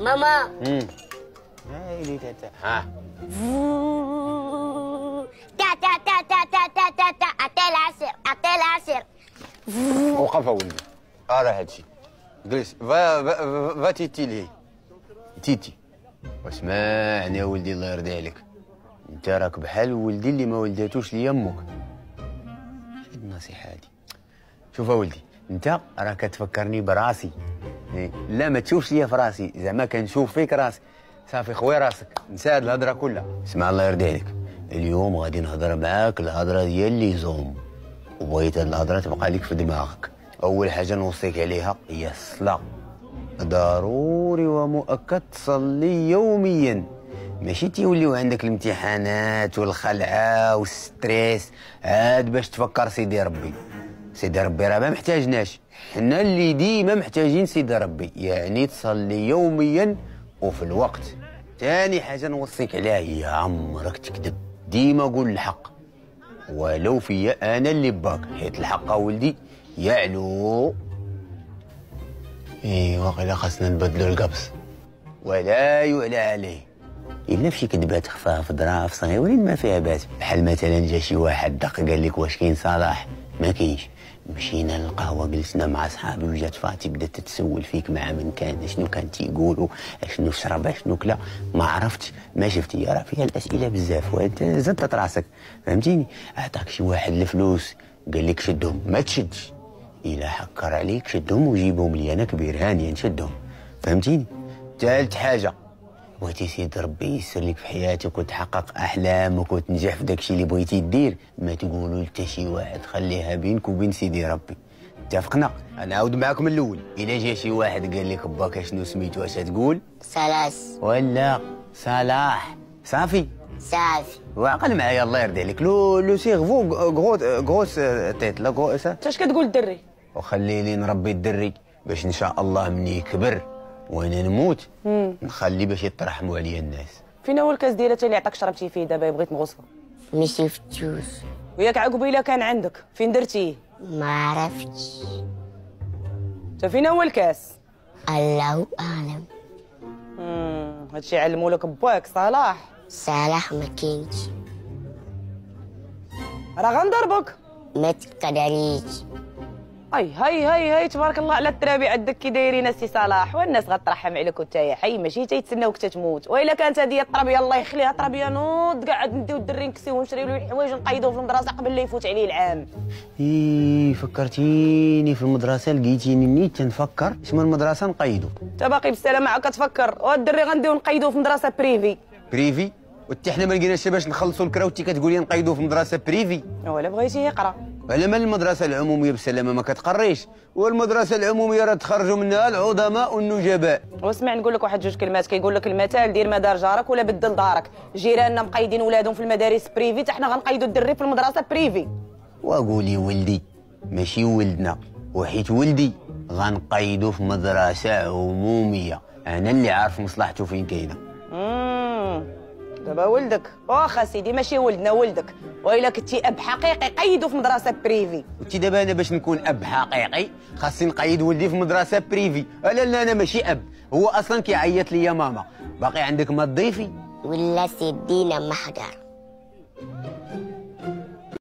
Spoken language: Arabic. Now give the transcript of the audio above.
ماما. هاي تاتا. ها تا تا تا تا تا تا تا تا عطي العصير عطي العصير. وقف ولدي. راه هادشي. جلس فا تيتي لهي. تيتي. واسمعني يا ولدي الله يرضي عليك. انت راك بحال ولدي اللي ما ولداتوش ليا امك. هاد النصيحه هادي. شوف ولدي، انت راك تفكرني براسي. لا ما تشوفش ليا في راسي، زعما كنشوف فيك راسي. صافي خويا راسك، نسى هاد الهضره كلها. اسمع الله يرضي عليك، اليوم غادي نهضر معاك الهضره ديال لي زوم، وبغيت هاد الهضره تبقى لك في دماغك. اول حاجه نوصيك عليها هي الصلاه. ضروري ومؤكد تصلي يوميا، ماشي تيوليو عندك الامتحانات والخلعه والستريس عاد باش تفكر سيدي ربي. سيدي ربي راه ما محتاجناش، حنا اللي ديما محتاجين سيدي ربي، يعني تصلي يوميا وفي الوقت. تاني حاجه نوصيك عليها هي عمرك تكذب، ديما قول الحق ولو فيا انا اللي باك، حيت الحق ولدي يعلو. واقيلا خاصنا نبدلو القبص ولا يعلى عليه، الا في شي كذبه تخفاها في ظراف صغيورين ما فيها باس. بحال مثلا جا شي واحد دق قال لك واش كاين صلاح؟ ما كاينش. مشينا للقهوه جلسنا مع صحابي وجات فاتي بدات تتسول فيك مع من كان، شنو كان تيقولوا، شنو شرب، شنو كلا، ما عرفتش ما شفتي. راه فيها الاسئله بزاف وانت زدت راسك، فهمتيني. عطاك شي واحد الفلوس قال لك شدهم، ما تشدش. الا حكر عليك شدهم وجيبهم لي انا كبير هاني نشدهم، فهمتيني. ثالث حاجه بغيتي سيدي ربي يسر لك في حياتك وتحقق احلامك وتنجح في داكشي اللي بغيتي دير، ما تقولوا لتا شي واحد، خليها بينك وبين سيدي ربي. اتفقنا؟ نعاود معاكم من الاول. الا جا شي واحد قال لك باك شنو سميتو اش تقول؟ سلاس ولا صلاح. صافي صافي. وعقل معايا الله يرضي عليك. لو سيرفو غروس تيت لا غروس. انت اش كتقول الدري؟ وخلي لي نربي الدري باش ان شاء الله مني يكبر وانا نموت نخلي باش يترحموا عليا الناس. فين هو الكاس ديالها اللي عطاك شربتي فيه دابا بغيت نغوصفه؟ ما شفتوش. وياك عقبيله كان عندك، فين درتيه؟ ما عرفتش. انت فين هو الكاس؟ الله اعلم. هادشي علمولك باك صلاح. صلاح ما كاينش. راه غنضربك. ما تقدريش. هاي تبارك الله على الترابي عندك كي دايرين السي صلاح، والناس غترحم عليك وانت يا حي، ماشي تيتسناوك تتموت. والا كانت هذه الترابيه الله يخليها ترابيه نوض قاعد نديو الدري نكسيو ونشريو له الحوايج ونقيدوه في المدرسه قبل لا يفوت عليه العام. فكرتيني في المدرسه، لقيتيني نيت تنفكر اش من المدرسه نقيدو. انت باقي بالسلامه عاد كتفكر؟ والدري غنديو نقيدوه في مدرسه بريفي. وحتى حنا ما لقيناش باش نخلصوا الكرا وانت كتقولي نقيدوه في مدرسه بريفي. ولا بغيتي يقرا. على مال المدرسه العموميه بالسلامه ما كتقريش، والمدرسه العموميه راه تخرجوا منها العظماء والنجباء. واسمع نقول لك واحد جوج كلمات، كيقول لك المثال دير ما دار جارك ولا بدل دارك. جيراننا مقيدين ولادهم في المدارس بريفي، حتى حنا غنقيدوا الدري في المدرسه بريفي. وقولي ولدي ماشي ولدنا، وحيت ولدي غنقيدو في مدرسه عموميه، انا اللي عارف مصلحته فين كاينه. دابا ولدك واخا سيدي ماشي ولدنا ولدك، والا كنتي اب حقيقي قيدو في مدرسه بريفي. وانت دابا انا باش نكون اب حقيقي خاصني نقيد ولدي في مدرسه بريفي. لا انا ماشي اب، هو اصلا كيعيط لي يا ماما. باقي عندك ما تضيفي ولا سيدينا محضر.